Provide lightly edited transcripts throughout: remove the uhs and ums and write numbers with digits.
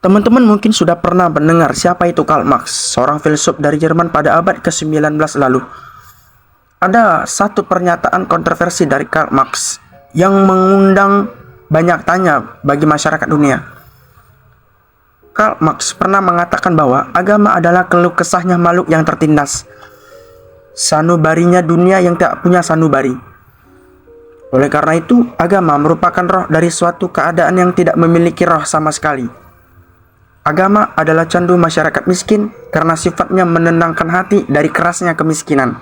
Teman-teman mungkin sudah pernah mendengar siapa itu Karl Marx, seorang filsuf dari Jerman pada abad ke-19 lalu. Ada satu pernyataan kontroversi dari Karl Marx yang mengundang banyak tanya bagi masyarakat dunia. Karl Marx pernah mengatakan bahwa agama adalah keluh kesahnya makhluk yang tertindas, sanubarinya dunia yang tak punya sanubari. Oleh karena itu, agama merupakan roh dari suatu keadaan yang tidak memiliki roh sama sekali. Agama adalah candu masyarakat miskin karena sifatnya menenangkan hati dari kerasnya kemiskinan.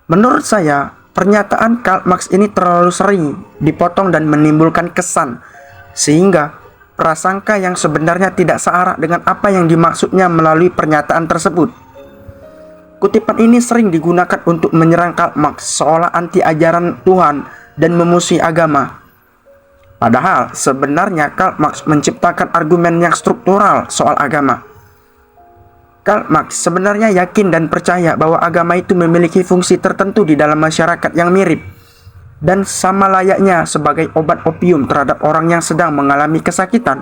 Menurut saya, pernyataan Karl Marx ini terlalu sering dipotong dan menimbulkan kesan, sehingga prasangka yang sebenarnya tidak searah dengan apa yang dimaksudnya melalui pernyataan tersebut. Kutipan ini sering digunakan untuk menyerang Karl Marx seolah anti ajaran Tuhan dan memusuhi agama. Padahal sebenarnya Karl Marx menciptakan argumen yang struktural soal agama. Karl Marx sebenarnya yakin dan percaya bahwa agama itu memiliki fungsi tertentu di dalam masyarakat yang mirip dan sama layaknya sebagai obat opium terhadap orang yang sedang mengalami kesakitan.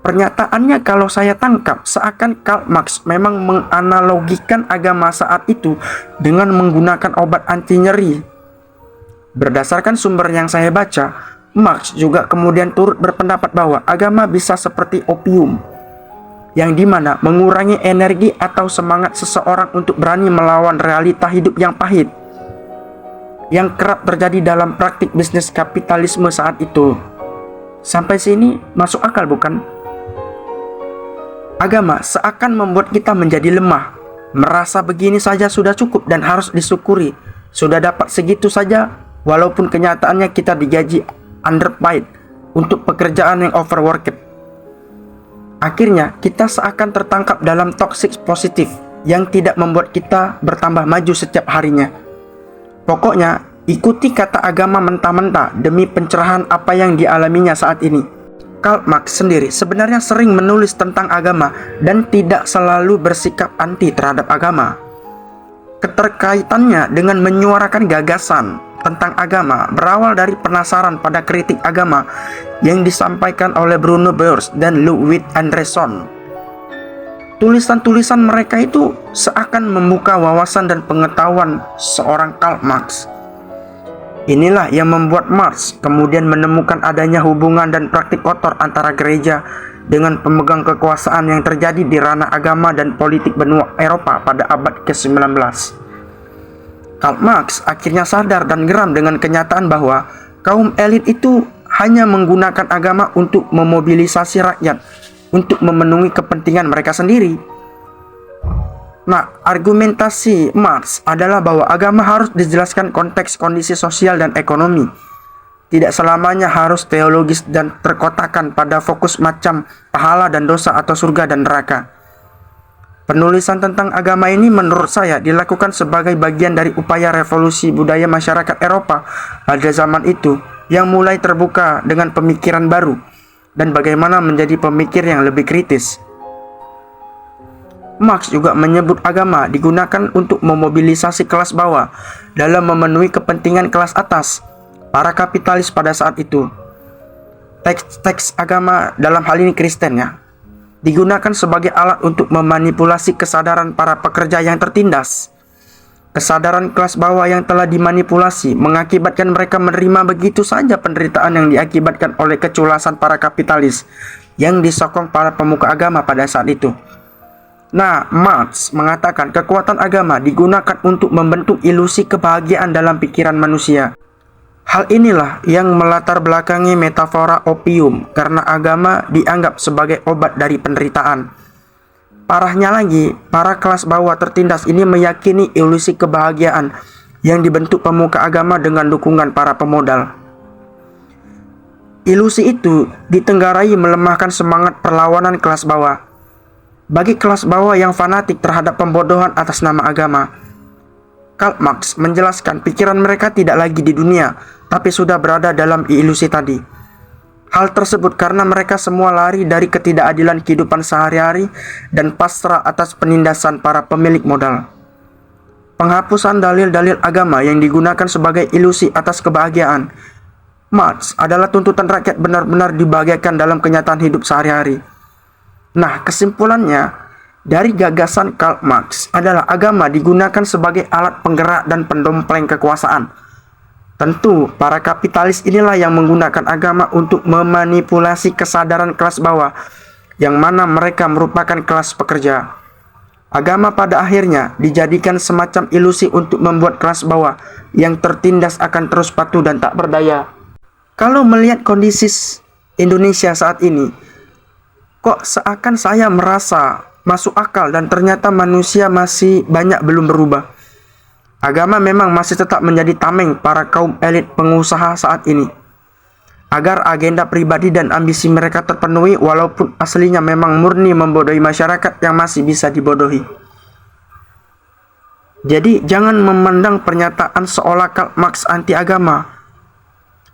Pernyataannya kalau saya tangkap seakan Karl Marx memang menganalogikan agama saat itu dengan menggunakan obat anti nyeri. Berdasarkan sumber yang saya baca, Marx juga kemudian turut berpendapat bahwa agama bisa seperti opium, yang dimana mengurangi energi atau semangat seseorang untuk berani melawan realita hidup yang pahit, yang kerap terjadi dalam praktik bisnis kapitalisme saat itu. Sampai sini masuk akal bukan? Agama seakan membuat kita menjadi lemah, merasa begini saja sudah cukup dan harus disyukuri, sudah dapat segitu saja, walaupun kenyataannya kita digaji underpaid untuk pekerjaan yang overworked. Akhirnya kita seakan tertangkap dalam toxic positif yang tidak membuat kita bertambah maju setiap harinya. Pokoknya ikuti kata agama mentah-mentah demi pencerahan apa yang dialaminya saat ini. Karl Marx sendiri sebenarnya sering menulis tentang agama dan tidak selalu bersikap anti terhadap agama. Keterkaitannya dengan menyuarakan gagasan tentang agama berawal dari penasaran pada kritik agama yang disampaikan oleh Bruno Bauer dan Ludwig Andreasson. Tulisan-tulisan mereka itu seakan membuka wawasan dan pengetahuan seorang Karl Marx. Inilah yang membuat Marx kemudian menemukan adanya hubungan dan praktik kotor antara gereja dengan pemegang kekuasaan yang terjadi di ranah agama dan politik benua Eropa pada abad ke-19. Karl Marx akhirnya sadar dan geram dengan kenyataan bahwa kaum elit itu hanya menggunakan agama untuk memobilisasi rakyat untuk memenuhi kepentingan mereka sendiri. Nah, argumentasi Marx adalah bahwa agama harus dijelaskan konteks kondisi sosial dan ekonomi. Tidak selamanya harus teologis dan terkotakkan pada fokus macam pahala dan dosa atau surga dan neraka. Penulisan tentang agama ini menurut saya dilakukan sebagai bagian dari upaya revolusi budaya masyarakat Eropa pada zaman itu yang mulai terbuka dengan pemikiran baru dan bagaimana menjadi pemikir yang lebih kritis. Marx juga menyebut agama digunakan untuk memobilisasi kelas bawah dalam memenuhi kepentingan kelas atas, para kapitalis pada saat itu. Teks-teks agama dalam hal ini Kristen digunakan sebagai alat untuk memanipulasi kesadaran para pekerja yang tertindas. Kesadaran kelas bawah yang telah dimanipulasi mengakibatkan mereka menerima begitu saja penderitaan yang diakibatkan oleh keculasan para kapitalis yang disokong para pemuka agama pada saat itu. Nah, Marx mengatakan kekuatan agama digunakan untuk membentuk ilusi kebahagiaan dalam pikiran manusia. Hal inilah yang melatar belakangi metafora opium karena agama dianggap sebagai obat dari penderitaan. Parahnya lagi, para kelas bawah tertindas ini meyakini ilusi kebahagiaan yang dibentuk pemuka agama dengan dukungan para pemodal. Ilusi itu ditenggarai melemahkan semangat perlawanan kelas bawah. Bagi kelas bawah yang fanatik terhadap pembodohan atas nama agama, Karl Marx menjelaskan pikiran mereka tidak lagi di dunia, tapi sudah berada dalam ilusi tadi. Hal tersebut karena mereka semua lari dari ketidakadilan kehidupan sehari-hari dan pasrah atas penindasan para pemilik modal. Penghapusan dalil-dalil agama yang digunakan sebagai ilusi atas kebahagiaan Marx adalah tuntutan rakyat benar-benar dibagikan dalam kenyataan hidup sehari-hari. Nah, kesimpulannya dari gagasan Karl Marx adalah agama digunakan sebagai alat penggerak dan pendompleng kekuasaan. Tentu, para kapitalis inilah yang menggunakan agama untuk memanipulasi kesadaran kelas bawah, yang mana mereka merupakan kelas pekerja. Agama pada akhirnya dijadikan semacam ilusi untuk membuat kelas bawah yang tertindas akan terus patuh dan tak berdaya. Kalau melihat kondisi Indonesia saat ini, kok seakan saya merasa masuk akal dan ternyata manusia masih banyak belum berubah. Agama memang masih tetap menjadi tameng para kaum elit pengusaha saat ini, agar agenda pribadi dan ambisi mereka terpenuhi walaupun aslinya memang murni membodohi masyarakat yang masih bisa dibodohi. Jadi jangan memandang pernyataan seolah Karl Marx anti agama.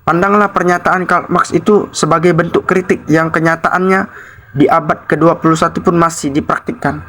Pandanglah pernyataan Karl Marx itu sebagai bentuk kritik yang kenyataannya di abad ke-21 pun masih dipraktikkan.